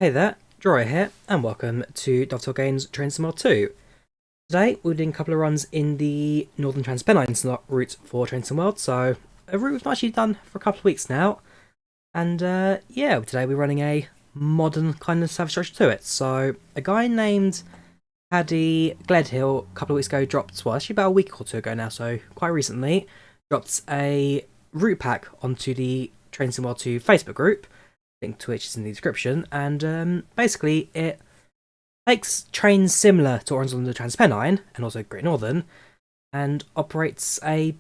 Hey there, Drawyah here, and welcome to Dovetail Games TransPennine 2. Today, we're doing a couple of runs in the Northern TransPennine route for TransPennine, so a route we've not actually done for a couple of weeks now. And yeah, today we're running a modern kind of service structure to it. So, a guy named Paddy Gledhill a couple of weeks ago dropped, well, actually about a week or two ago now, so quite recently, dropped a route pack onto the TransPennine 2 Facebook group. Link to which is in the description, and basically it takes trains similar to Orange on the Trans-Pennine and also Great Northern and operates a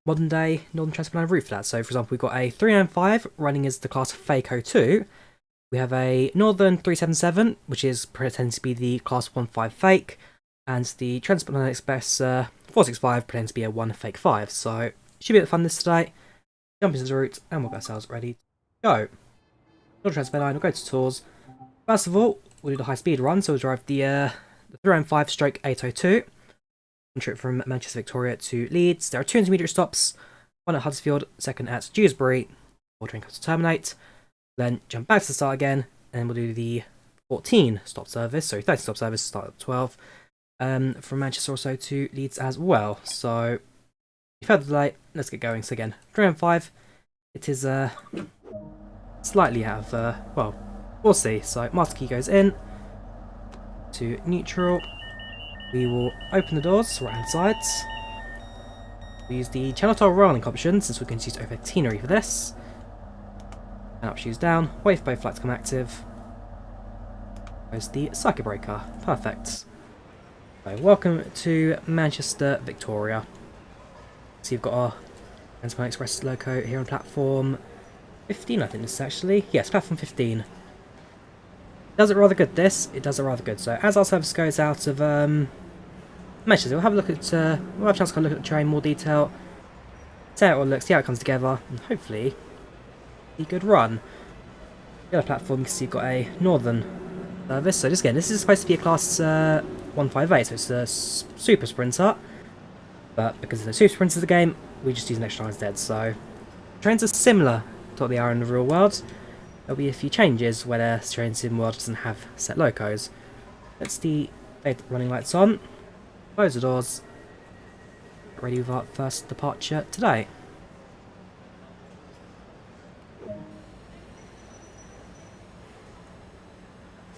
modern day Northern Trans-Pennine route for that. So for example, we've got a 395 running as the class Faco 2, we have a Northern 377 which is pretends to be the class 15 fake, and the TransPennine Express 465 pretends to be a 1 fake 5. So should be a bit of fun this today. Jump into the route and we'll get ourselves ready to go. Trans-Pennine, we'll go to tours. First of all, we'll do the high speed run, so we'll drive the 395/802 on trip from Manchester Victoria to Leeds. There are two intermediate stops, one at Huddersfield, second at Dewsbury, before train comes to terminate. Then jump back to the start again, and we'll do the 14 stop service, sorry, 30 stop service, start at 12, from Manchester also to Leeds as well. So, further delay, let's get going. So again, 305, it is slightly out of, well, we'll see. So master key goes in to neutral. We will open the doors, right hand sides. We use the channel tile rolling option since we're going to use over-tenary for this. And up shoes down, wait for both lights to come active. There's the circuit breaker, perfect. So welcome to Manchester Victoria. So you've got our TransPennine Express logo here on platform 15, I think this is actually. Yes, platform 15. Does it rather good, this? It does it rather good. So as our service goes out of Manchester, we'll have a look at we'll have a chance to look at the train in more detail, see how it all looks, see how it comes together, and hopefully be a good run. The other platform, you can see you've got a Northern service. So just again, this is supposed to be a class 158, so it's a super sprinter. But because there's super sprinters in the game, we just use an extra instead. So trains are similar to what they are in the real world. There'll be a few changes where the train sim world doesn't have set locos. Let's the running lights on, close the doors, ready with our first departure today.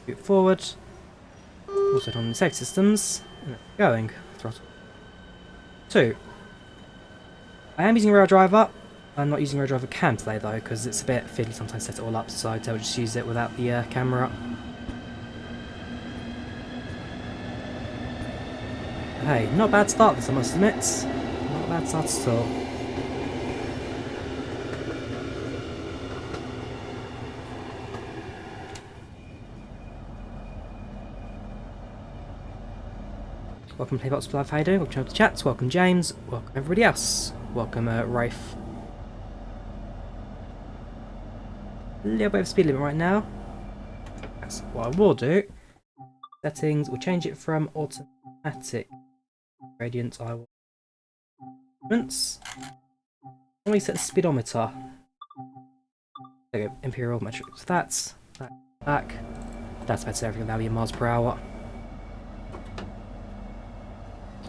Scoot forward, also on the safety systems, and going, throttle 2. I am using rail driver. I'm not using Rail Driver Cam today though, because it's a bit fiddly sometimes to set it all up, so I'll just use it without the camera. Hey, not a bad start this, I must admit. Not a bad start at all. Welcome Playbox Live, how you doing? Welcome to the chats, welcome James, welcome everybody else. Welcome Rafe. A little bit of speed limit right now. That's what I will do. Settings, we'll change it from automatic gradient. I will. Let me set the speedometer. There we go, imperial metrics. That's back. That's better, everything that'll be in miles per hour.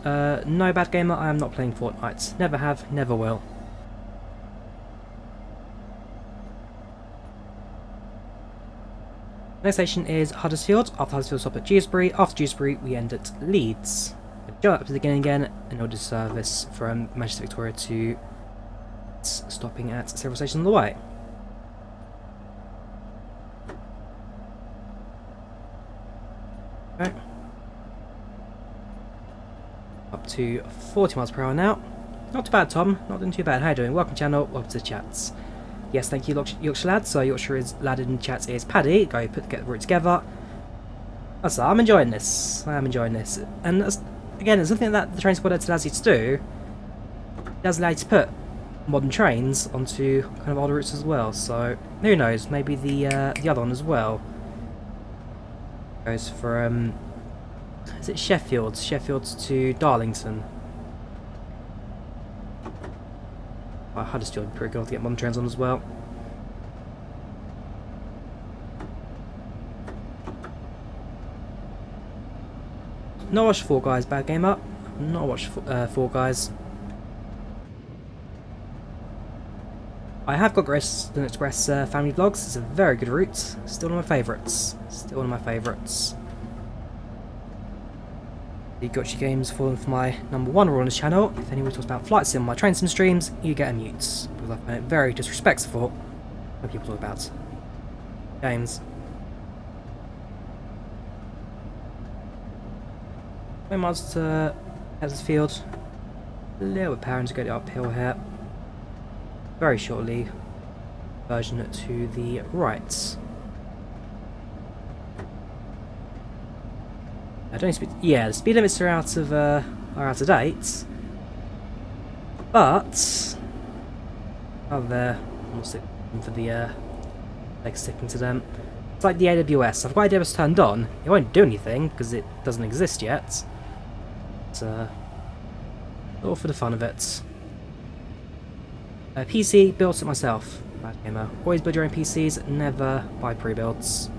No bad gamer, I am not playing Fortnite. Never have, never will. Next station is Huddersfield. After Huddersfield, stop at Dewsbury. After Dewsbury, we end at Leeds. We'll jump up to the beginning again, and order service from Manchester Victoria to stopping at several stations on the way. Okay. Up to 40 miles per hour now. Not too bad, Tom. Not doing too bad. How you doing? Welcome channel. Welcome to the chats. Yes, thank you, Yorkshire lad. So Yorkshire lad in the chat is Paddy. Go get the route together. So I'm enjoying this. I am enjoying this. And again, it's something that the transport editor allows you to do. It does allow you to put modern trains onto kind of older routes as well. So who knows? Maybe the other one as well goes for is it Sheffield? Sheffield to Darlington. Huddersfield would be pretty cool to get modern trains on as well. Not watched Fall Guys, bad game up. Not watched Fall Guys. I have got TransPennine Express family vlogs. It's a very good route. Still one of my favourites. Still one of my favourites. The gotcha games falling for my #1 rule on this channel. If anyone talks about flight sim on my train sim streams, you get a mute. Because I find it very disrespectful when people talk about games. My miles to Huddersfield. A little bit powering to get it uphill here. Very shortly, version to the right. I don't speed. Yeah, the speed limits are out of date. But there, I'm not sticking for the like sticking to them. It's like the AWS. I've got AWS turned on. It won't do anything because it doesn't exist yet. It's all for the fun of it. PC, built it myself. Bad gamer. Always build your own PCs, never buy pre-builds.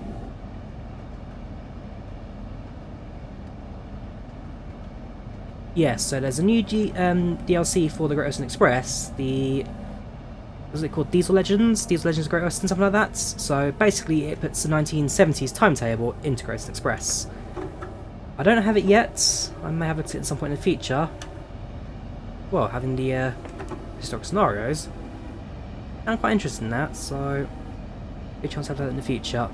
Yes, so there's a new DLC for the Great Western Express. What's it called? Diesel Legends? Diesel Legends Great Western, something like that. So basically it puts the 1970s timetable into Great Western Express. I don't have it yet. I may have it at some point in the future. Well, having the historic scenarios. I'm quite interested in that, so good chance to have that in the future.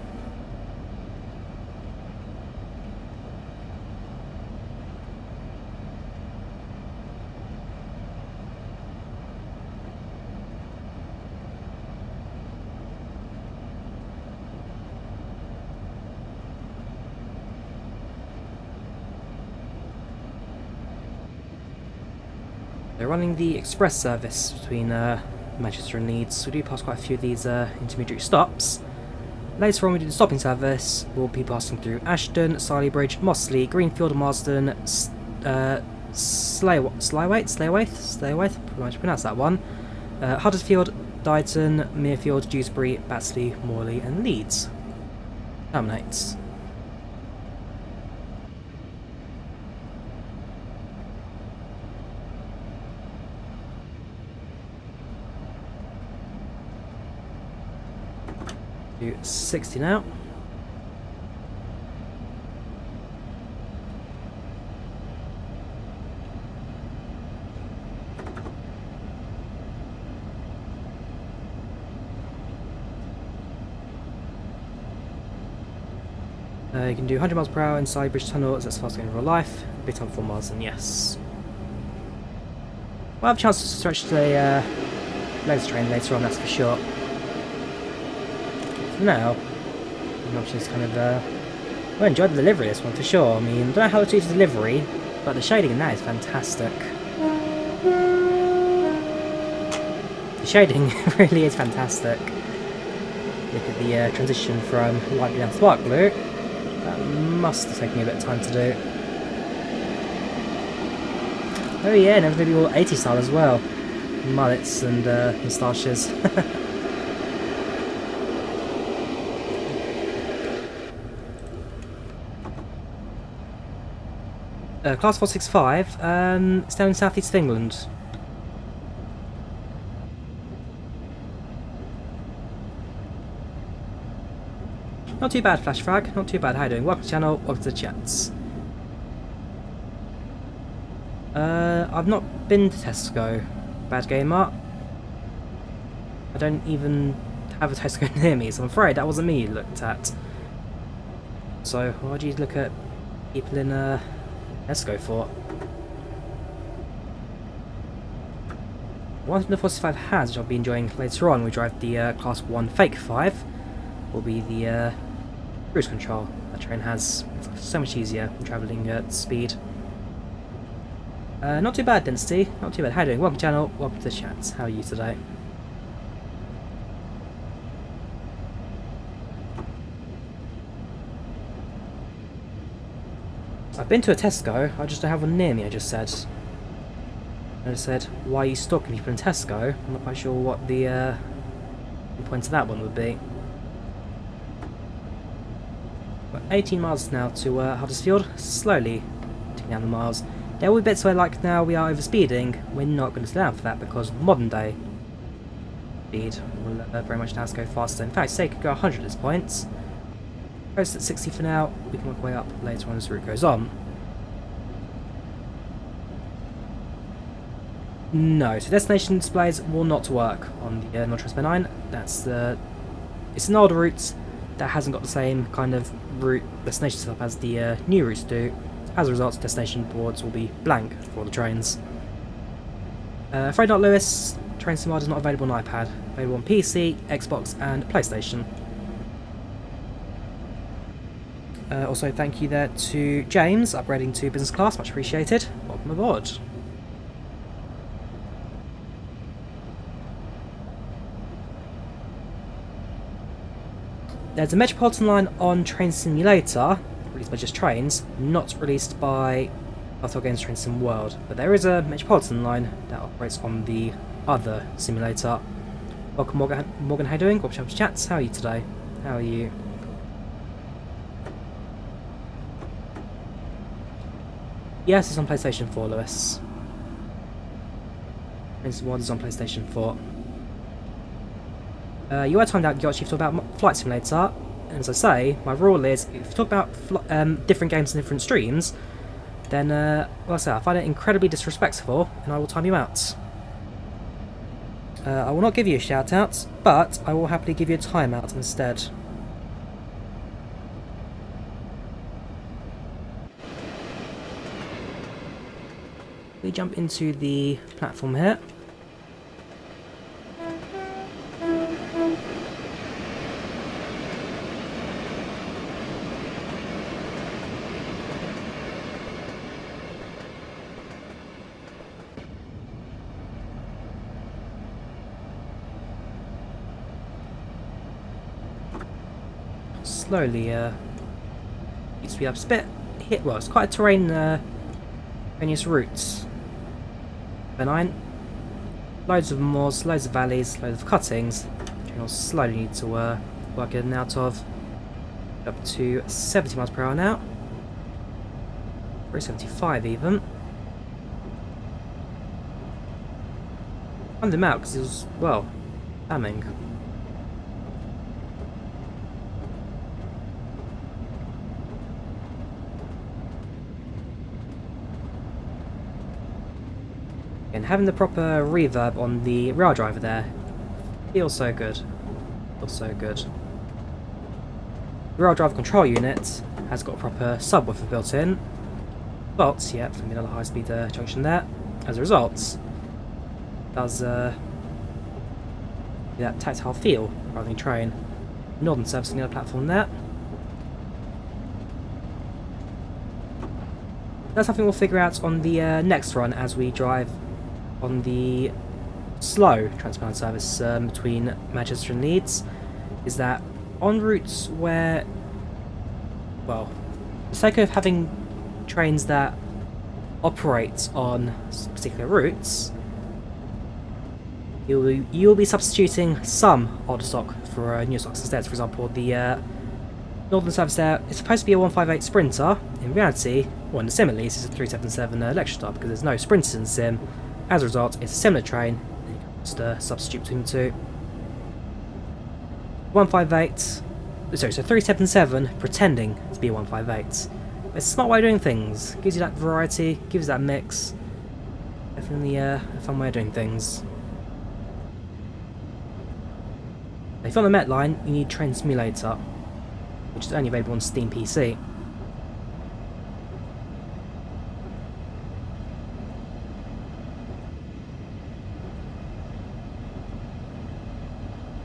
They're running the express service between Manchester and Leeds. We do pass quite a few of these intermediate stops. Later on we do the stopping service. We'll be passing through Ashton, Siley Mossley, Greenfield, Marsden, Slaywaith, pretty much pronounce that one. Huddersfield, Dighton, Muirfield, Dewsbury, Batsley, Morley and Leeds. Terminates. Do 60 now. You can do 100 miles per hour inside Bridge Tunnel, as that's fast going in real life. Bit on 4 miles, and yes. We'll have a chance to stretch the laser train later on, that's for sure. For now, I'm just kind of I enjoyed the delivery of this one for sure. I mean, I don't know how to use the delivery, but the shading in that is fantastic. The shading really is fantastic. Look at the transition from light blue down to dark blue. That must have taken me a bit of time to do. Oh yeah, and everything will be all 80s style as well. Mullets and moustaches. Class 465, it's down in South East England. Not too bad, Flash Frag, not too bad. How you doing? Welcome to the channel, welcome to the chats. I've not been to Tesco, bad gamer. I don't even have a Tesco near me, so I'm afraid that wasn't me you looked at. So, why do you look at people in Tesco for? One thing the 465 has, which I'll be enjoying later on, we drive the Class 1 Fake 5, will be the cruise control. That train has so much easier than travelling at speed. Not too bad, Density, not too bad. How you doing? Welcome to the channel, welcome to the chat. How are you today? I've been to a Tesco, I just don't have one near me, I just said. I just said, why are you stalking people in Tesco? I'm not quite sure what the point of that one would be. But 18 miles now to Huddersfield, slowly ticking down the miles. There will be bits where, like now, we are overspeeding. We're not going to slow down for that because modern day speed will very much allow us to go faster. In fact, say it could go 100 at this point. Post at 60 for now. We can work our way up later on as the route goes on. No, so destination displays will not work on the North Trans-Pennine. It's an older route that hasn't got the same kind of route destination setup as the new routes do. As a result, destination boards will be blank for the trains. Afraid not, Lewis. Train Sim is not available on iPad. Available on PC, Xbox, and PlayStation. Also, thank you there to James, upgrading to business class. Much appreciated. Welcome aboard. There's a Metropolitan line on Train Simulator, released by Just Trains, not released by Doctor Games Train Sim World, but there is a Metropolitan line that operates on the other simulator. Welcome, Morgan. How are you doing? Welcome to chats. How are you today? How are you? Yes, it's on PlayStation 4, Lewis. Train Sim World is on PlayStation 4. You are timed out, you actually talk about Flight Simulator, and as I say, my rule is, if you talk about different games and different streams, then, well, I say, I find it incredibly disrespectful, and I will time you out. I will not give you a shout out, but I will happily give you a timeout instead. We jump into the platform here. Slowly speed up. It's a bit well, it's quite a terraneous route. Benign. Loads of moors, loads of valleys, loads of cuttings. You'll slowly need to work in and out of. Up to 70 miles per hour now. Or 75 even. I'm them out because it was, well, damning. And having the proper reverb on the rail driver there feels so good. Feels so good. The rail driver control unit has got a proper subwoofer built in. But, yeah, there's going to be another high speed junction there. As a result, it does that tactile feel rather than train. Northern service on the other platform there. That's something we'll figure out on the next run as we drive on the slow Trans-Pennine service between Manchester and Leeds, is that on routes where, well, for the sake of having trains that operate on particular routes, you'll be substituting some older stock for new stocks instead. For example, the Northern service there is supposed to be a 158 Sprinter. In reality, well, in the sim at least, it's a 377 Lecture Star because there's no Sprinters in the sim. As a result, it's a similar train, and you can just substitute between the two. 158, sorry, so 377 pretending to be a 158. It's a smart way of doing things. Gives you that variety, gives you that mix. Definitely a fun way of doing things. If you're on the Met line, you need Train Simulator, which is only available on Steam PC.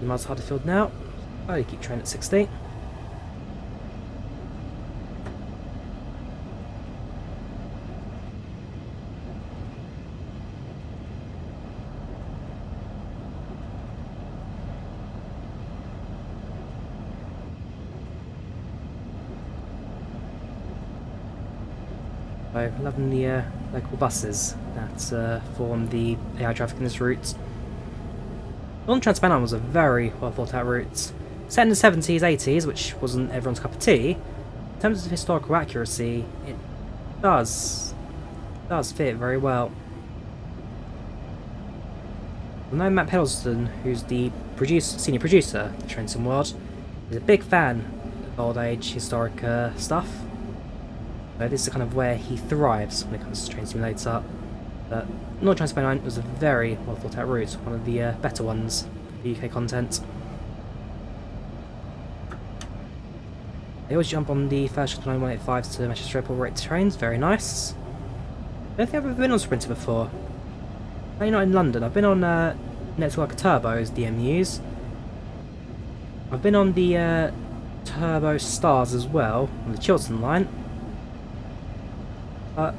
Miles Huddersfield now. I keep train at 60. So, loving the local buses that form the AI traffic in this route. Northern Trans-Pennine was a very well thought out route. Set in the 70s, 80s, which wasn't everyone's cup of tea. In terms of historical accuracy, it Does fit very well. I know Matt Hiddleston, who's the senior producer of Train Sim World, is a big fan of old age historic stuff. So this is kind of where he thrives when it comes to Train Simulator. But North TransPennine was a very well thought out route, one of the better ones for the UK content. They always jump on the first 185s to Manchester Airport rate trains, very nice. I don't think I've ever been on Sprinter before. Maybe not in London. I've been on Network Turbo's DMUs. I've been on the Turbo Stars as well, on the Chiltern line. But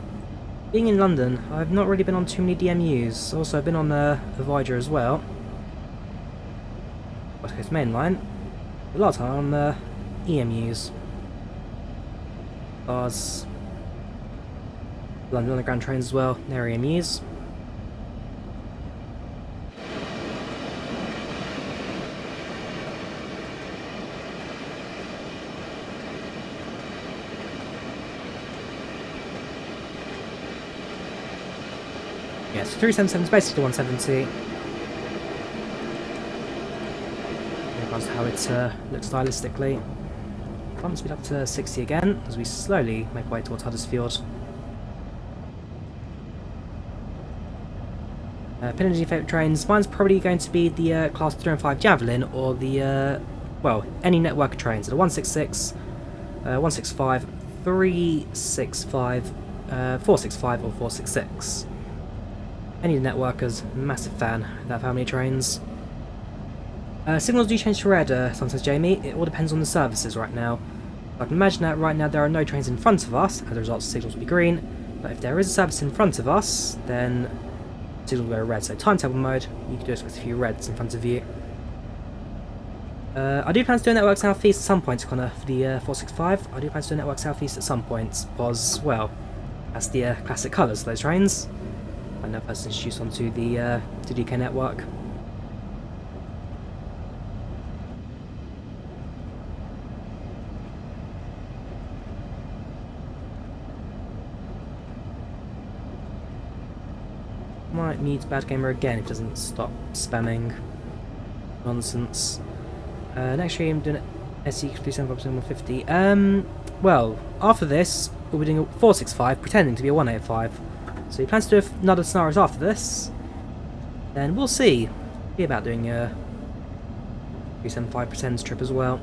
being in London, I've not really been on too many DMUs. Also, I've been on Avoider as well. West Coast Main Line. A lot of time on EMUs. Stars. London Underground trains as well, they're EMUs. Yes, 377 is basically 170. That's how it looks stylistically. Bump speed up to 60 again as we slowly make our way towards Huddersfield. Pin energy favourite trains. Mine's probably going to be the Class 3 and 5 Javelin or the, well, any network trains. So the 166, 165, 365, 465 or 466. Any networkers, massive fan of that family of trains. Signals do change to red sometimes, Jamie. It all depends on the services right now. I can imagine that right now there are no trains in front of us, as a result signals will be green. But if there is a service in front of us, then signals will go red. So timetable mode, you can do expect a few reds in front of you. I do plan to do a network southeast at some point, Connor, for the 465. I do plan to do a network southeast at some point, because, well, that's the classic colours of those trains. I know first introduced onto the DK network. Might need Bad Gamer again if it doesn't stop spamming nonsense. Next stream doing SE 375 150. Well, after this we'll be doing a 465 pretending to be a 185. So he plans to do another scenarios after this. Then we'll see. Be about doing a 375 pretends trip as well.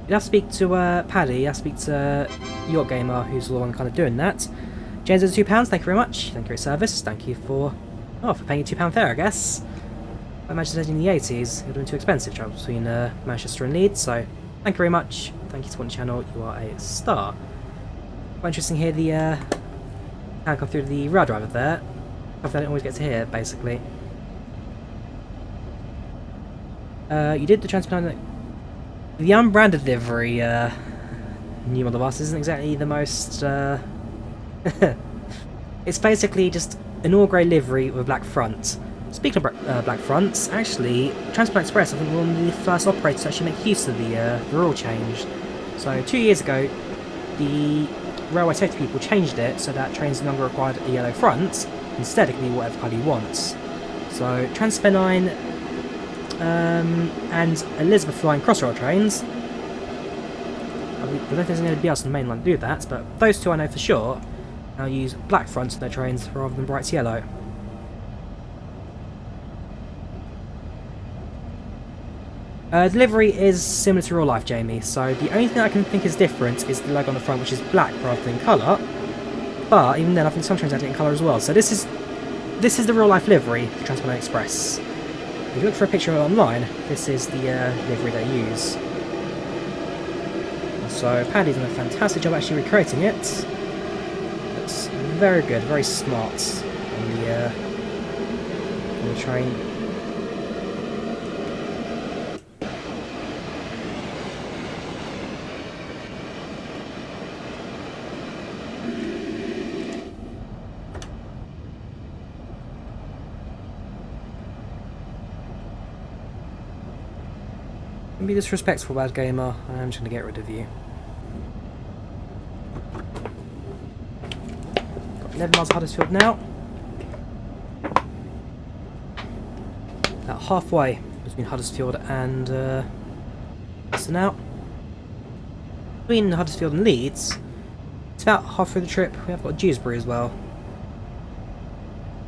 You'll have to speak to Paddy, you have to speak to York Gamer, who's the one kind of doing that. James is £2, thank you very much. Thank you for your service. Thank you for paying a £2 fare, I guess. I imagine that in the 80s it would have been too expensive to travel between Manchester and Leeds, so thank you very much. Thank you to supporting the channel, you are a star. Quite interesting to hear the how come through the rail driver there. Stuff I don't always get to hear, basically. You did the Trans-Pennine. The unbranded livery new model bus isn't exactly the most it's basically just an all grey livery with a black front. Speaking of black fronts, actually, TransPennine Express I think were one of the first operators to actually make use of the rule change. So 2 years ago, the railway safety people changed it so that trains no longer required a yellow front. Instead, it can be whatever colour you want. So Trans-Pennine and Elizabeth line crossrail trains. I don't think there's going to be else on the main line to do that, but those two I know for sure now use black fronts on their trains rather than bright yellow. Delivery is similar to real life, Jamie, so the only thing I can think is different is the logo on the front, which is black rather than colour. But even then, I think some trains are getting colour as well. So this is the real life livery for TransPennine Express. If you look for a picture of it online, this is the livery they use. So Paddy's done a fantastic job actually recreating it. Looks very good, very smart on the train. Don't be disrespectful, Bad Gamer. I'm just going to get rid of you. 11 miles of Huddersfield now. About halfway between Huddersfield and now. Between Huddersfield and Leeds, it's about halfway the trip. We have got Dewsbury as well.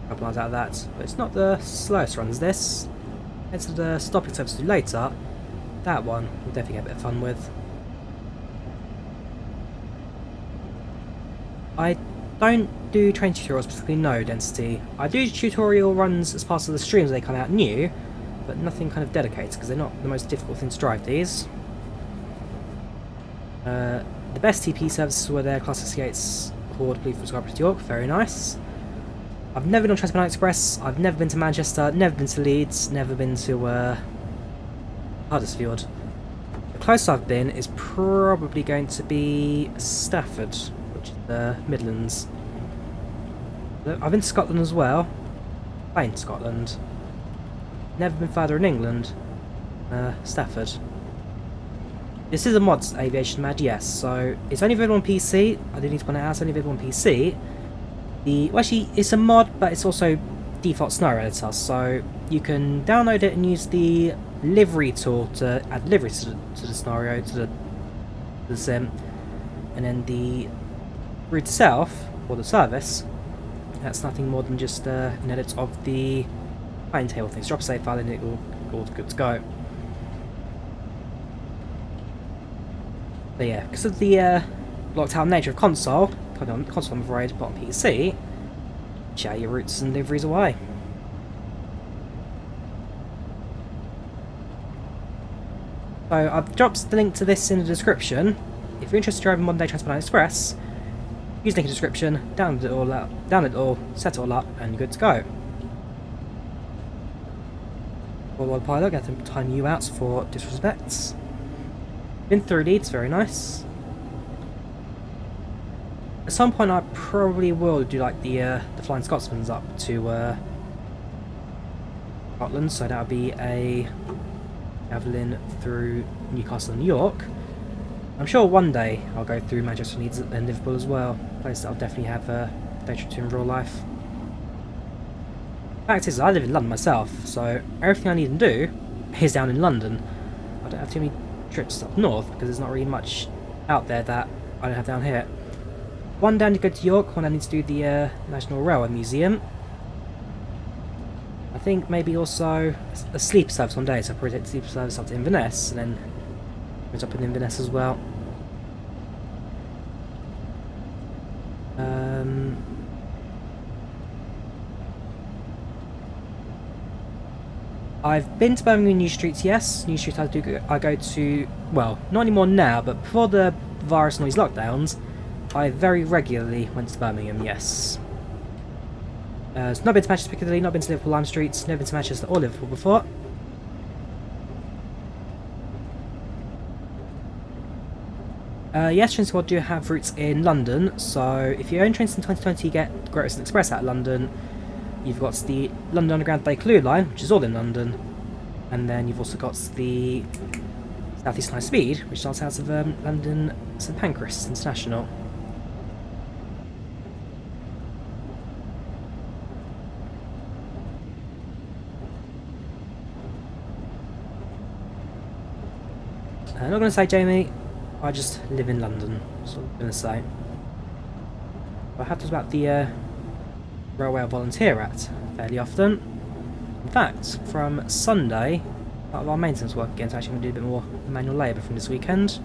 A couple miles out of that, but it's not the slowest runs. This, head to the stopping service later. That one we'll definitely get a bit of fun with. I don't do train tutorials, particularly no density. I do tutorial runs as part of the streams when they come out new, but nothing kind of dedicated because they're not the most difficult thing to drive these. The best TP services were their Class 68s called Blue for Scarborough to York, very nice. I've never been on TransPennine Express, I've never been to Manchester, never been to Leeds, never been to Huddersfield. The closest I've been is probably going to be Stafford, which is the Midlands. I've been to Scotland as well. Plain Scotland. Never been further in England. Stafford. This is a mods aviation mad, yes, so it's only available on PC. I do need to point it out, it's only available on PC. Well, actually, it's a mod, but it's also default scenario editor, so you can download it and use the livery tool to add liveries to the scenario, to the sim, and then the route itself, or the service, that's nothing more than just an edit of the fine table things. Drop a save file and it will all good to go. But yeah, because of the locked out nature of console I'm afraid, but on PC, share your routes and liveries away. So I've dropped the link to this in the description. If you're interested in driving modern day TransPennine Express, use the link in the description, download it all, set it all up, and you're good to go. Worldwide pilot, get to time you out for disrespects. Been through Leeds, very nice. At some point I probably will do like the Flying Scotsman's up to Scotland, so that'll be a travelling through Newcastle and York. I'm sure one day I'll go through Manchester, Leeds and Liverpool as well, a place that I'll definitely have a day trip to in real life. Fact is, I live in London myself, so everything I need to do is down in London. I don't have too many trips up north because there's not really much out there that I don't have down here. One down to go to York, one I need to do the National Railway Museum. I think maybe also a sleep service one day, so I'll probably take the sleep service up to Inverness and then end up in Inverness as well. I've been to Birmingham New Streets, yes. New Street I go to, well, not anymore now, but before the virus noise lockdowns, I very regularly went to Birmingham, yes. Not been to Manchester Piccadilly, not been to Liverpool Lime Streets, never been to Manchester or Liverpool before. Yes, TransPennine do have routes in London, so if you're interested in 2020 get Great Western Express out of London, you've got the London Underground Bakerloo line, which is all in London, and then you've also got the South Eastern High Speed, which starts out of London St Pancras International. I'm not going to say, Jamie, I just live in London, that's what I'm going to say. I have to about the railway I volunteer at fairly often. In fact, from Sunday, part of our maintenance work again, so actually I'm going to do a bit more manual labour from this weekend.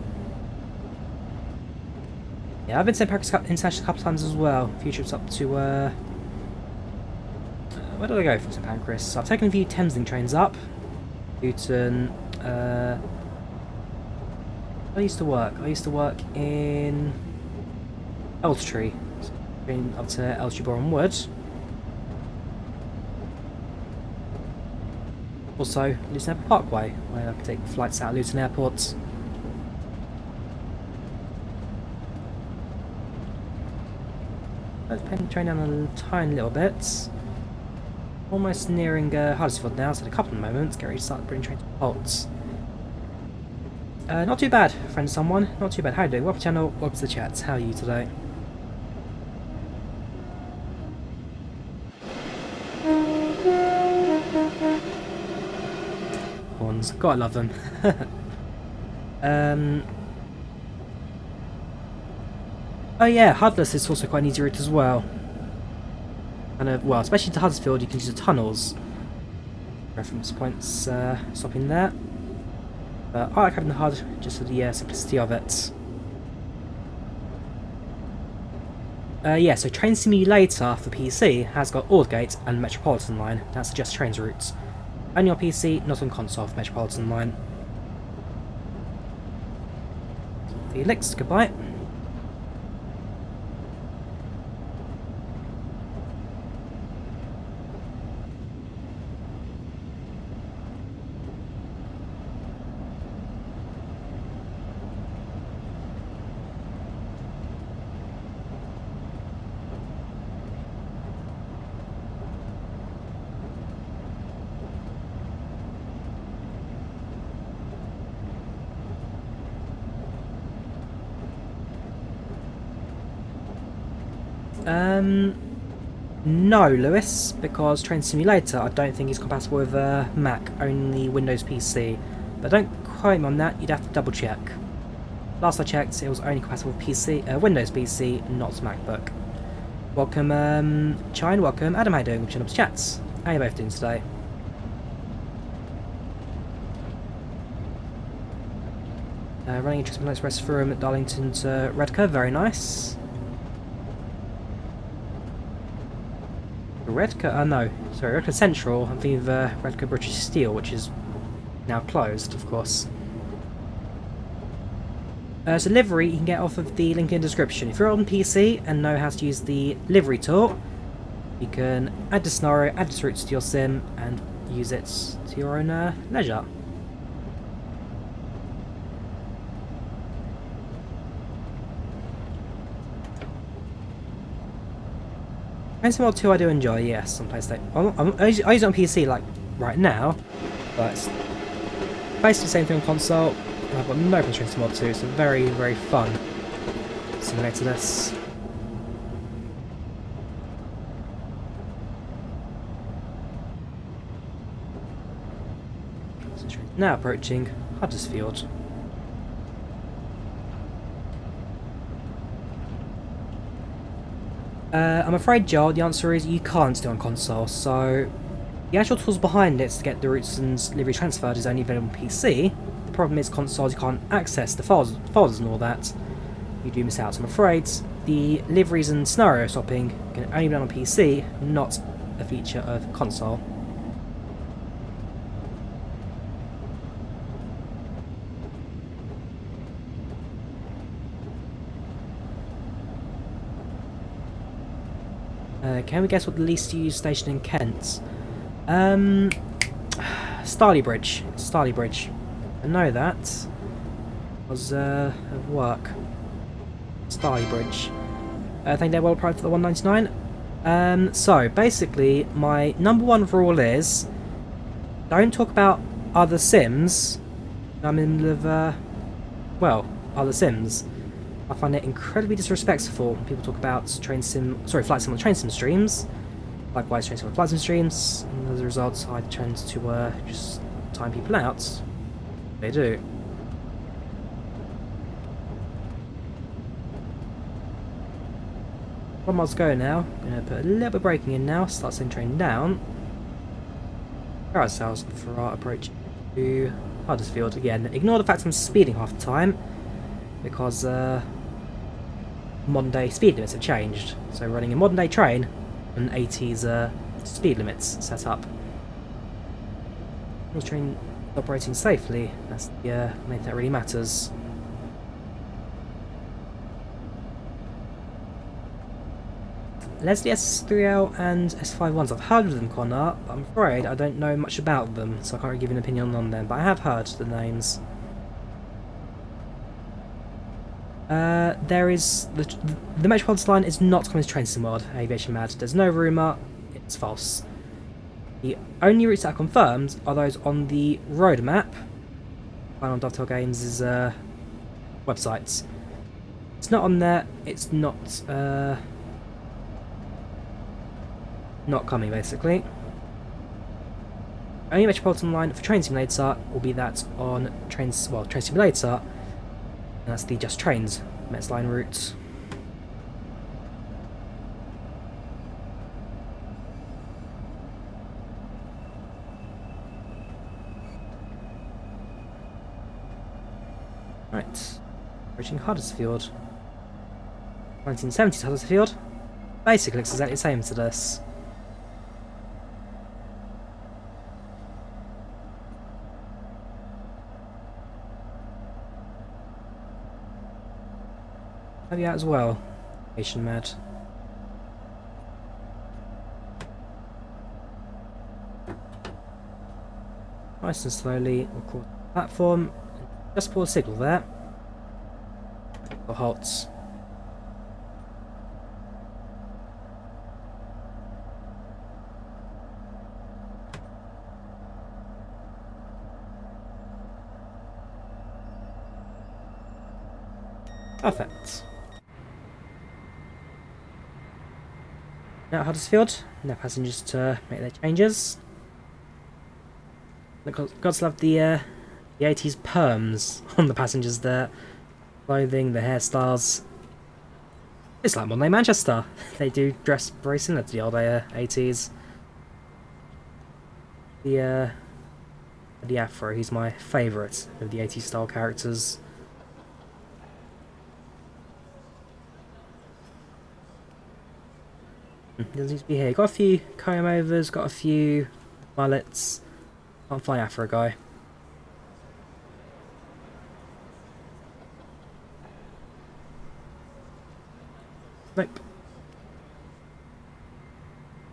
Yeah, I've been to St Pancras International a couple of times as well. A few trips up to, where did I go from St Pancras? So I've taken a few Thameslink trains up. Luton, I used to work in Elstree, so been up to Elstree Boreham Wood. Also, Luton Airport Parkway, where I can take flights out of Luton Airport. Let's pen the train down a tiny little bit. Almost nearing Huddersfield now, so in a couple of moments, get ready to start bringing train to halts. Not too bad, friend someone. Not too bad. How are you doing? Welcome to the channel, welcome to the chat. How are you today? icons. Gotta love them. Oh yeah, Huddersfield is also quite an easy route as well. And well, especially to Huddersfield, you can use the tunnels. Reference points stopping there. But I like having the HUD just for the simplicity of it. Yeah, so Train Simulator for PC has got Aldgate and Metropolitan Line. That suggests trains routes. Only on PC, not on console for Metropolitan Line. Felix, goodbye. No, Lewis, because Train Simulator I don't think is compatible with Mac, only Windows PC. But don't quote me on that, you'd have to double check. Last I checked, it was only compatible with PC, Windows PC, not MacBook. Welcome, Chine, welcome. Adam, how you doing? Chin Ups Chats. How you both doing today? Running a TransPennine Express from Darlington to Redcar, very nice. Redcar, no, sorry, Redcar Central, I'm thinking of Redcar British Steel, which is now closed, of course. So livery you can get off of the link in the description. If you're on PC and know how to use the livery tool, you can add the scenario, add the routes to your sim, and use it to your own leisure. TransPennine 2 I do enjoy, yes, on PlayStation. I use it on PC like right now, but it's basically the same thing on console. And I've got no constraints to Mod 2, so very, very fun simulator this. Now approaching Huddersfield. I'm afraid, Joel, the answer is you can't do it on console, so the actual tools behind it to get the routes and livery transferred is only available on PC. The problem is consoles, you can't access the folders and all that. You do miss out, so I'm afraid the liveries and scenario swapping can only be done on PC, not a feature of console. Can we guess what the least used station in Kent? Starley Bridge. Starley Bridge. I know that. Was of work. Starley Bridge. Thank you, well pride for the 199. So basically, my number one rule is don't talk about other sims. I'm in the middle of well, other sims. I find it incredibly disrespectful when people talk about flight sim on train sim streams. Likewise, train sim on flight sim streams, and as a result, I tend to just time people out. They do. 1 mile to go now. I'm going to put a little bit of braking in now. Start sending train down. Prepare ourselves for our approach to Huddersfield again. Ignore the fact I'm speeding half the time because modern day speed limits have changed. So running a modern day train and 80s speed limits set up. The train operating safely, that's the main thing that really matters. Leslie S3L and S51s, I've heard of them, Connor, but I'm afraid I don't know much about them, so I can't really give an opinion on them, but I have heard the names. There is the Metropolitan Line is not coming to Train World, Aviation Mad. There's no rumour, it's false. The only routes that are confirmed are those on the road map, on Dovetail Games' websites. It's not on there, it's not coming, basically. Only metropolitan line for Train Simulator will be that on Train Simulator, and that's the Just Trains Mets line route. Right, reaching Huddersfield. 1970s Huddersfield. Basically looks exactly the same to this. Have you out as well, Asian Mad? Nice and slowly, we'll cross the platform. Just pull a signal there. For halts. Perfect. Now at Huddersfield, now passengers to make their changes. Gods love the 80s perms on the passengers there. Clothing, the hairstyles. It's like modern day Manchester. They do dress very similar to the old 80s. The Afro, he's my favourite of the 80s style characters. Doesn't need to be here. Got a few comb overs, got a few mullets. Can't find Afro guy. Nope.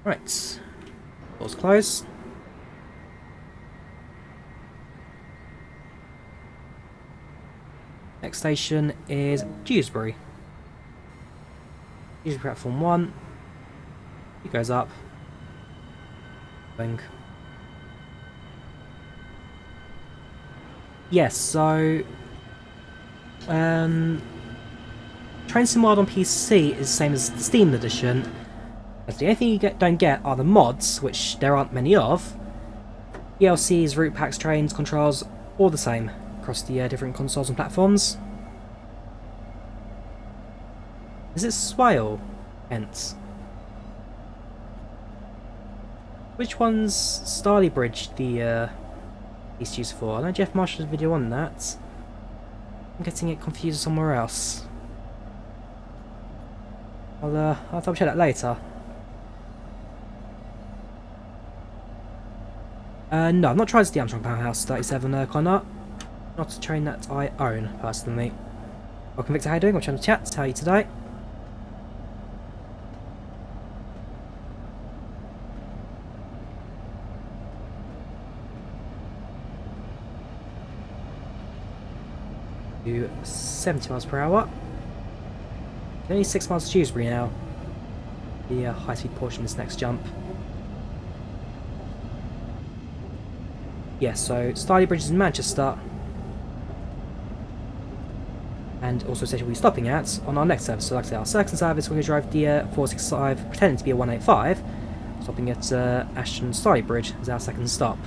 Right. Doors closed. Next station is Dewsbury. Dewsbury platform 1. He goes up. Think. Yes, so TransPennine on PC is the same as the Steam edition. But the only thing you don't get are the mods, which there aren't many of. DLCs, route packs, trains, controls, all the same across the different consoles and platforms. Is it Swale? Hence. Which one's Starley Bridge the piece used for? I know Jeff Marshall's video on that. I'm getting it confused somewhere else. I'll double check that later. No, I've not tried the Armstrong Powerhouse 37 Connor. Not a train that I own, personally. Welcome Victor, how you doing? Watching the chat, how are you today? To 70 miles per hour. Only 6 miles to Dewsbury now. The high-speed portion of this next jump. Yes, so Starley Bridge is in Manchester. And also station we'll be stopping at on our next service. So like I say, our second service, we're going to drive the 465, pretending to be a 185. Stopping at Ashton Starley Bridge as our second stop.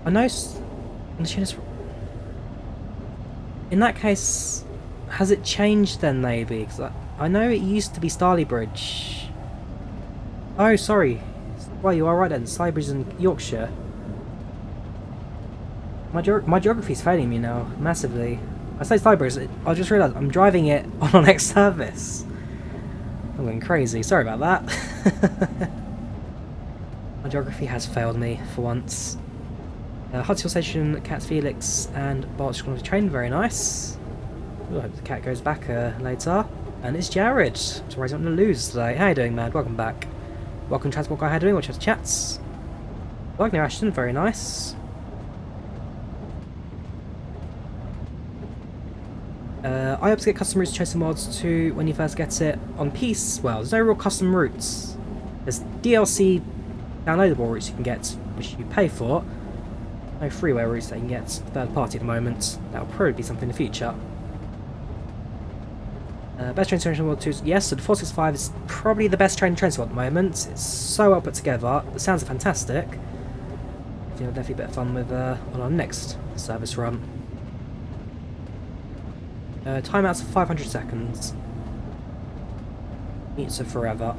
I know... In that case, has it changed then maybe? Because I know it used to be Starley Bridge. Oh, sorry. Well, you are right then. Starley Bridge is in Yorkshire. My geography's failing me now, massively. I say Starley Bridge, I just realised I'm driving it on our next service. I'm going crazy. Sorry about that. My geography has failed me for once. Huddersfield Station, Cat Felix and Bart's going to train, very nice. Ooh, I hope the cat goes back later. And it's Jared. So I'm going to lose today. How you doing, man? Welcome back. Welcome, Transport Guy. How you doing? Watch out chats. Wagner Ashton, very nice. I hope to get custom routes to Chasing Mods too when you first get it on Peace. Well, there's no real custom routes. There's DLC downloadable routes you can get, which you pay for. No freeway routes that you can get third party at the moment. That'll probably be something in the future. Best train in World 2. Yes, so the 465 is probably the best train in Trans at the moment. It's so well put together. The sounds are fantastic. I think we'll definitely a bit of fun with on our next service run. Timeouts of 500 seconds. Meets of forever.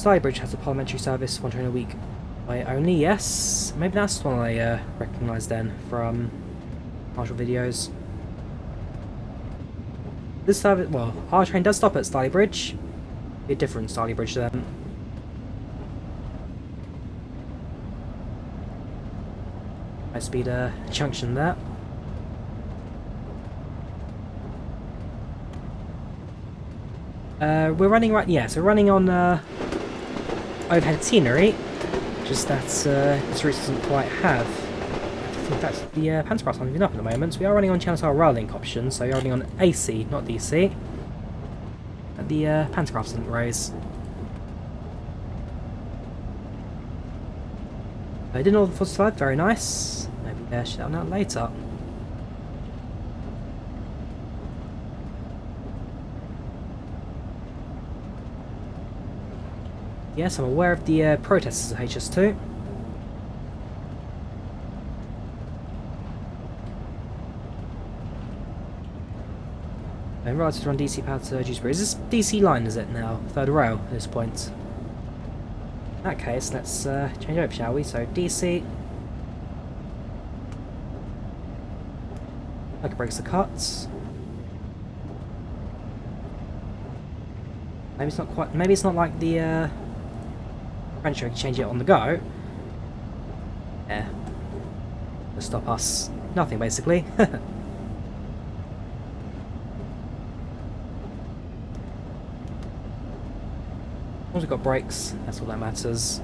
Liveries has a parliamentary service, one train a week. Only, yes. Maybe that's the one I recognise then from partial videos. This service, well, our train does stop at Staleybridge. Be a different Staleybridge then. High speed junction there. We're running right, yeah, so we're running on overhead scenery. Just that this route doesn't quite have. I think that's the Pantographs aren't even up at the moment. So we are running on Channel Rail Link option, so you're running on AC, not DC. But the Pantographs didn't raise. I did all the slide, very nice. Maybe shoot that one out later. Yes, I'm aware of the protesters at HS2. I'm right to run DC powered to Dewsbury. Is this DC line, is it now? Third rail at this point. In that case, let's change over, shall we? So DC. Like it breaks the cuts. Maybe it's not quite. Maybe it's not like the French train, change it on the go. Yeah. To stop us. Nothing basically. As long as we've got brakes, that's all that matters.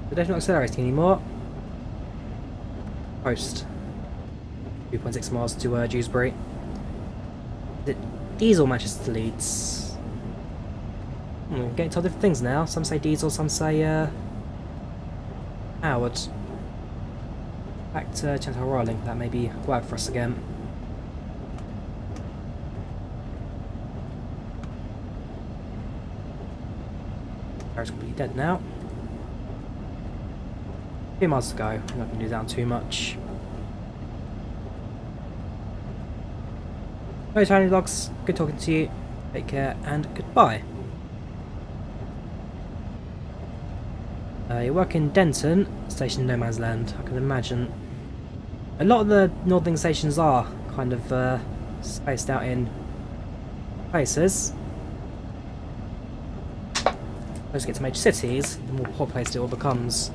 We're definitely not accelerating anymore. Post 2.6 miles to Dewsbury. Is it diesel Manchester to Leeds? We're getting told different things now. Some say diesel, some say Howard. Back to Channel Rail Link, that may be work for us again. Car's completely dead now. 2 miles to go. I'm not going to do that too much. No tiny vlogs. Good talking to you. Take care and goodbye. You work in Denton, station in no man's land. I can imagine. A lot of the northern stations are kind of spaced out in places. As you get to major cities, the more populated it all becomes.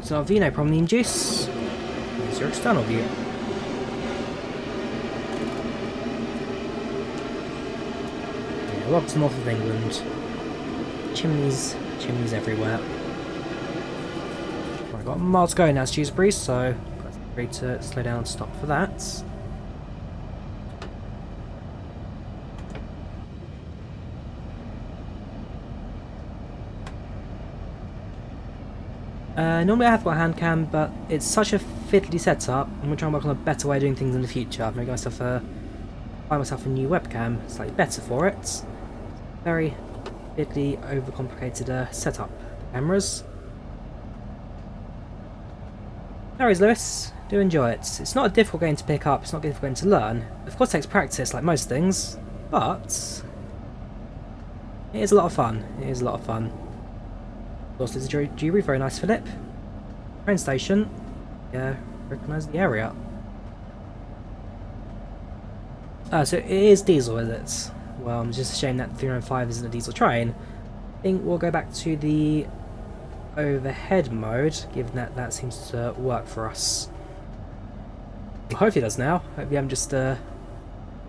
So our view, no problem in juice. Here's your external view. Yeah, welcome to the north of England. Chimneys, chimneys everywhere. Well, I've got a mile to go now to Dewsbury, so got free to slow down and stop for that. Normally I have got a hand cam, but it's such a fiddly setup. I'm going to try and work on a better way of doing things in the future. I'm going to buy myself a new webcam, slightly better for it. Very fiddly, overcomplicated setup. Cameras. No worries, Lewis. Do enjoy it. It's not a difficult game to pick up, it's not a difficult game to learn. Of course it takes practice, like most things, but it is a lot of fun. It is a lot of fun. Also, there's a Jury, very nice Philip. Train station. Yeah, recognise the area. So it is diesel, is it? Well, I'm just ashamed that 395 isn't a diesel train. I think we'll go back to the overhead mode, given that that seems to work for us. Well, hopefully it does now. Hopefully I'm just out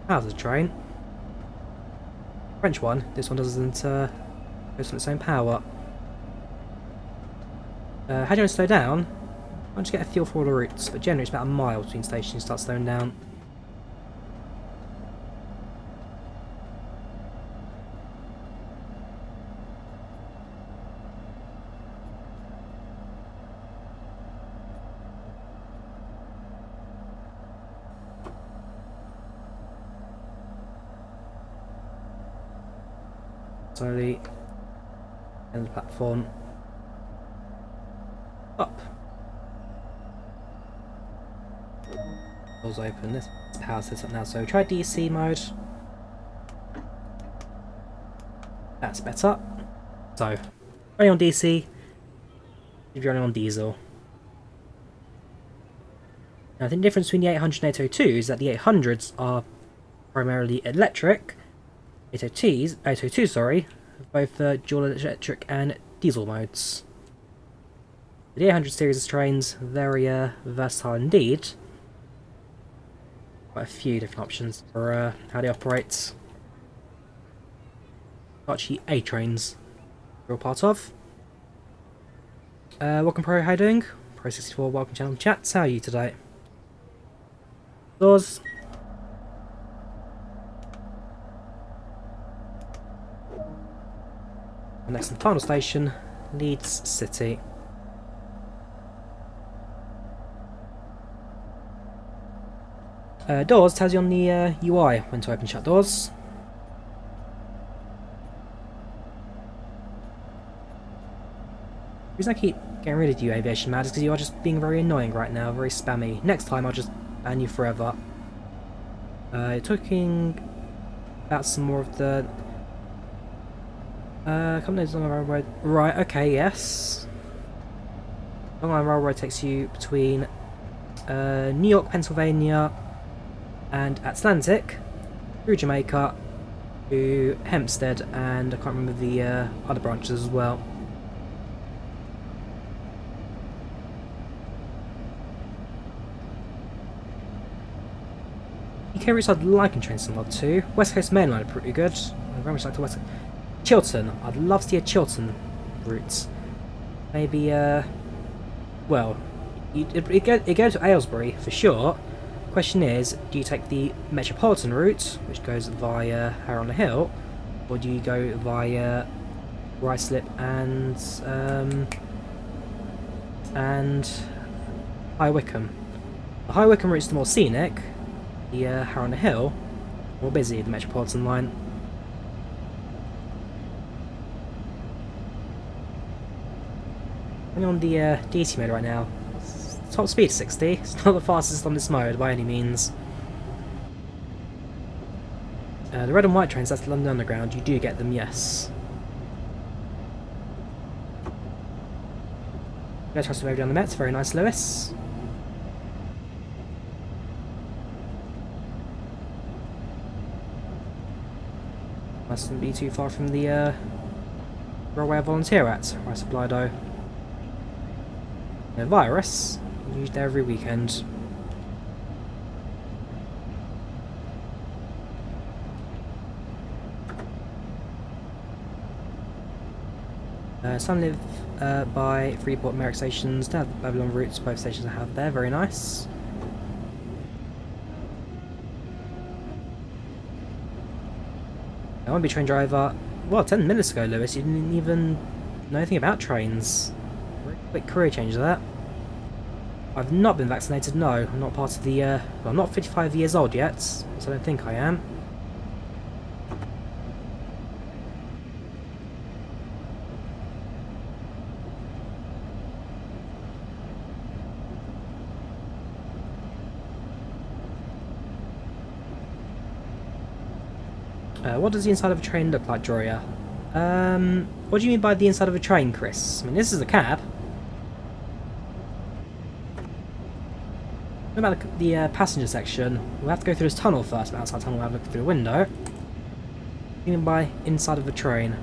of the train. French one. This one doesn't goes from its own power. How do you want to slow down? I'll just get a feel for all the routes, but generally it's about a mile between stations you start slowing down. Slowly end the platform up. Doors open. This power sets up now. So try DC mode. That's better. So running on DC. If you're running on diesel. Now I think the difference between the 800 and 802 is that the 800s are primarily electric. 802s, sorry, both dual electric and diesel modes. The 800 series of trains, very versatile indeed. Quite a few different options for how they operate. Actually, A trains we're all part of. Welcome Pro, how you doing? Pro64, welcome channel chats, how are you today? Doors. Next and final station, Leeds City. Doors tells you on the UI when to open and shut doors. The reason I keep getting rid of you, Aviation Mad, is because you are just being very annoying right now, very spammy. Next time I'll just ban you forever. Talking about some more of the companies on the railroad. Right, okay, yes. Long Line Railroad takes you between New York, Pennsylvania and Atlantic, through Jamaica to Hempstead, and I can't remember the other branches as well. UK routes I'd like in Train Mod 2. West Coast Main Line are pretty good. I'd very much like to West Coast. Chiltern. I'd love to see a Chiltern route. Maybe, well, it goes to Aylesbury for sure. Question is, do you take the Metropolitan route, which goes via Harrow on the Hill, or do you go via Ruislip and High Wycombe? The High Wycombe route is the more scenic. The Harrow on the Hill, more busy, the Metropolitan line. I'm on the DC mode right now. Top speed 60. It's not the fastest on this mode by any means. The red and white trains, that's London Underground. You do get them, yes. Let's try to move down the Mets. Very nice, Lewis. Mustn't be too far from the railway I volunteer at, where I supply dough. No virus. Used there every weekend. Some live by Freeport Merrick stations. They have the Babylon routes. Both stations I have there. Very nice. I want to be a train driver. Well, 10 minutes ago, Lewis. You didn't even know anything about trains. Very quick career change that. I've not been vaccinated, no. I'm not part of the, well, I'm not 55 years old yet, so I don't think I am. What does the inside of a train look like, Drawyah? Well, What do you mean by the inside of a train, Chris? I mean, this is a cab. What about the passenger section? We'll have to go through this tunnel first, but outside the tunnel we'll have a look through the window. What do you mean by inside of a train?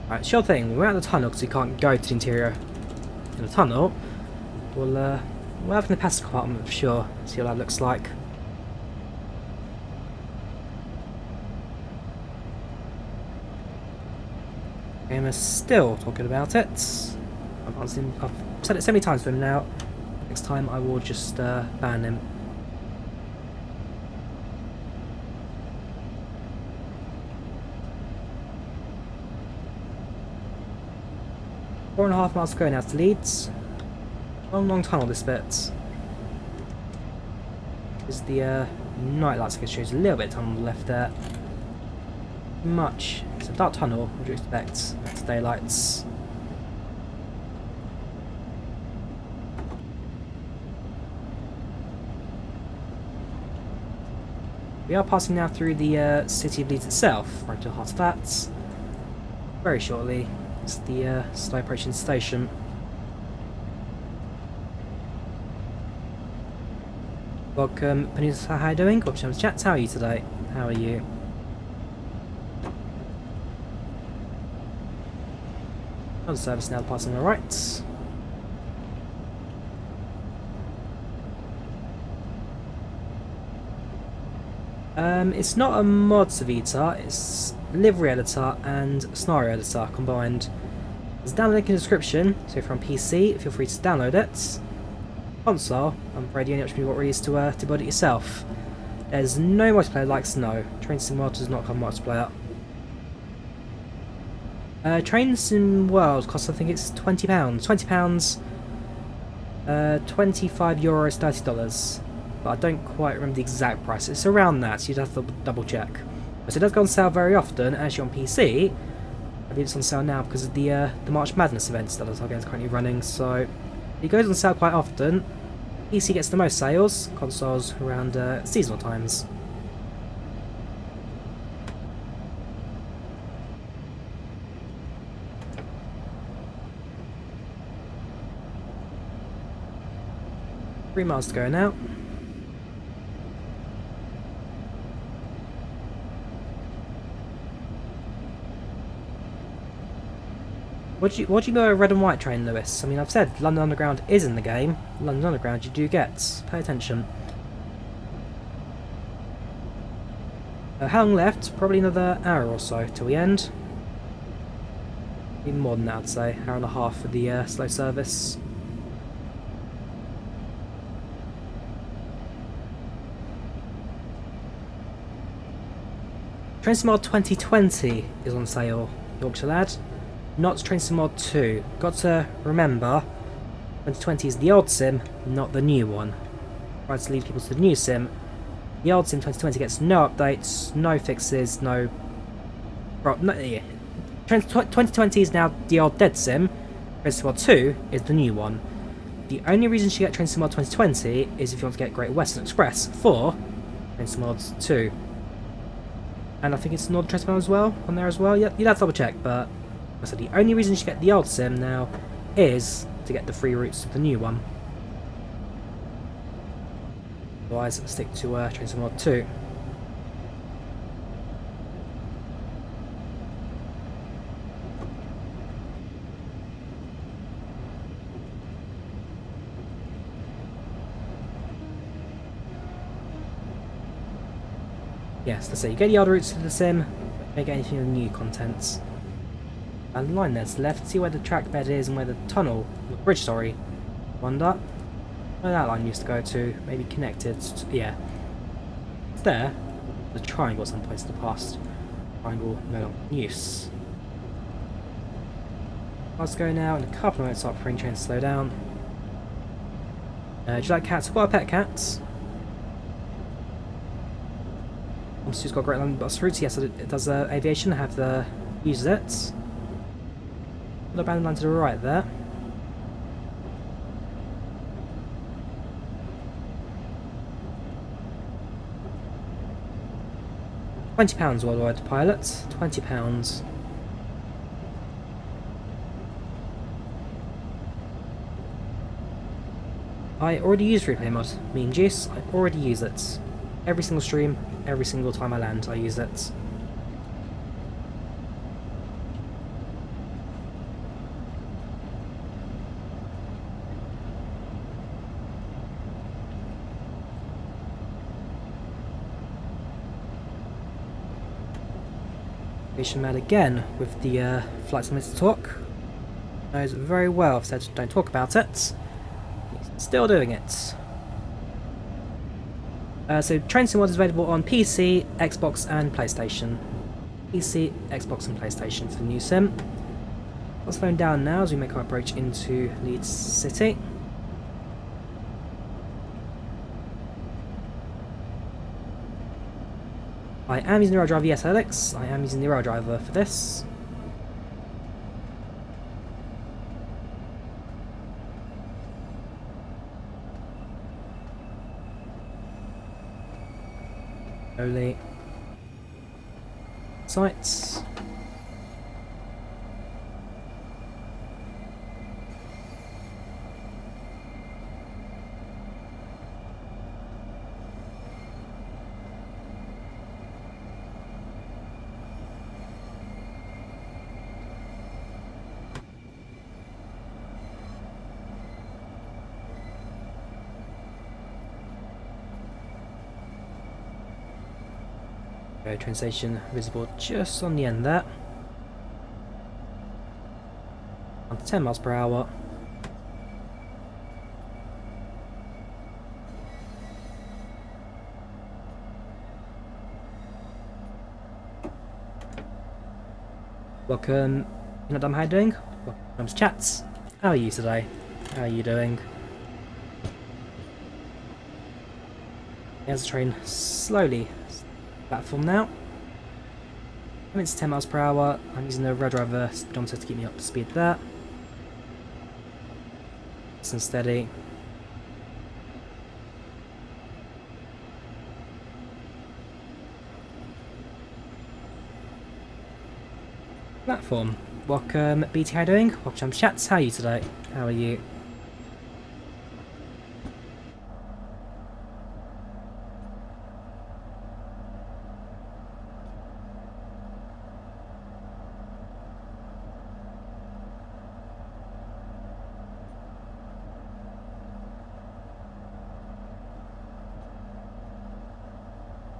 Right, sure thing. We're out of the tunnel because we can't go to the interior in the tunnel. We'll have in the passenger compartment for sure. See what that looks like. Gamer's still talking about it. I've said it so many times to him now. Next time I will just ban him. Four and a half miles to go now to Leeds. Long tunnel this bit. Is the night lights can show you a little bit of tunnel on the left there. Much. It's a dark tunnel, what do you expect? It's daylights. We are passing now through the city of Leeds itself, right to the heart of that. Very shortly. It's the slow approaching station. Welcome, Peninsula, how are you doing? Welcome to the chat, how are you today? How are you? Another service now passing on the right. It's not a mods editor, it's livery editor and scenario editor combined. There's a download link in the description, so if you're on PC, feel free to download it. Console, I'm afraid the only option you've got really is to build it yourself. There's no multiplayer like Snow. Train Sim World does not have multiplayer. Train Sim World costs, I think it's £20. £20, €25, $30. But I don't quite remember the exact price. It's around that, so you'd have to double check. But it does go on sale very often, and actually on PC, I believe it's on sale now because of the March Madness events that our game is currently running, so it goes on sale quite often. PC gets the most sales, consoles around seasonal times. Three miles to go now. What do you mean by a red and white train, Lewis? I mean, I've said London Underground is in the game. London Underground you do get. Pay attention. How long left? Probably another hour or so till we end. Even more than that, I'd say. Hour and a half for the slow service. TransPennine 2020 is on sale, Yorkshire lad. Not Train Sim Mod 2. Got to remember, 2020 is the old sim, not the new one. Try to lead people to the new sim. The old sim 2020 gets no updates, no fixes, no... Well, no, yeah. 2020 is now the old dead sim. Train Sim Mod 2 is the new one. The only reason you get Train Sim Mod 2020 is if you want to get Great Western Express for Train Sim Mod 2. And I think it's Northern TransPennine as well, on there as well. You'd have to double check, but... So the only reason you should get the old sim now is to get the free routes to the new one. Otherwise, stick to Train Sim Mod 2. Yes, that's it. You get the old routes to the sim, but you don't get anything of the new contents. And line there to the left, see where the track bed is and where the tunnel, the bridge, sorry, wonder where that line used to go to, maybe connected, yeah. It's there, the triangle at some point in the past. Triangle no longer in use. Let's go now, in a couple of minutes I'll bring train to slow down. Do you like cats? I've got a pet cat. Obviously, it's got great London bus routes. Yes, it does aviation. I have used it. The abandoned line to the right there. £20 worldwide pilot. £20. I already use replay mod. Me and Juice, I already use it. Every single stream, every single time I land, I use it. Aviation mad again with the flights limited talk. Knows very well if said don't talk about it. He's still doing it. So TransPennine is available on PC, Xbox and PlayStation. PC, Xbox and PlayStation for the new sim. I'll slow down now as we make our approach into Leeds City. I am using the rail driver, yes Alex, I am using the rail driver for this. Slowly. Sights. Okay, train station visible just on the end there. On 10 miles per hour. Welcome. You know how you doing? Welcome to chats. How are you today? How are you doing? There's the train slowly. Platform now. I'm into 10 miles per hour. I'm using the rail driver speedometer to keep me up to speed there. Nice and steady. Platform. Welcome BT, how are you doing? Welcome to chats. How are you today? How are you?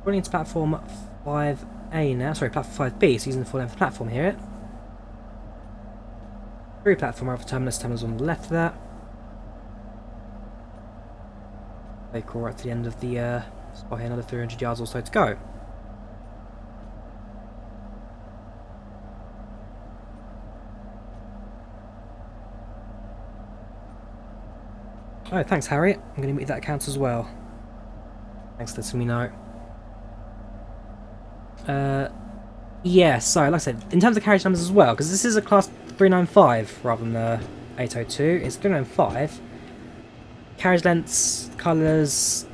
Running into platform 5A now, sorry, platform 5B, so using the full length platform here. Through platform over terminus on the left there. Vehicle right to the end of the spot here, another 300 yards or so to go. Oh, thanks Harry, I'm going to meet that account as well. Thanks for letting me know. Yeah, so like I said, in terms of carriage numbers as well, because this is a class 395 rather than the 802, it's 395. Carriage lengths, colours,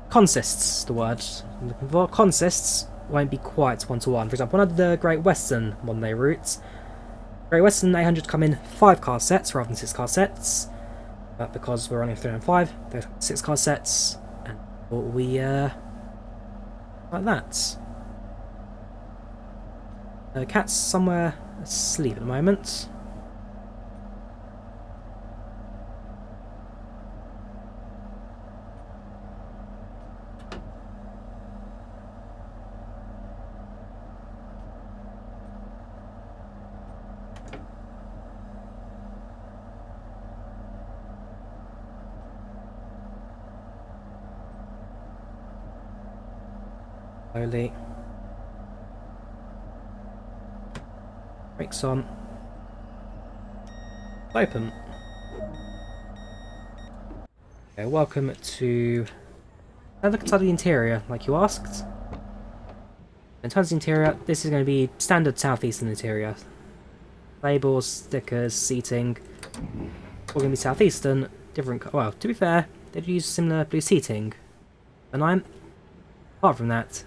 consists, the word I'm looking for. Consists won't be quite one-to-one. For example, one of the Great Western modern day routes, Great Western 800 come in 5 car sets rather than 6 car sets, but because we're running 395, there's 6 car sets, and we like that. The cat's somewhere asleep at the moment. Slowly. Brakes on. Open. Okay, welcome to... Have a look inside the interior, like you asked. In terms of the interior, this is going to be standard southeastern interior. Labels, stickers, seating, all going to be southeastern. Different, well, to be fair, they'd use similar blue seating. And apart from that,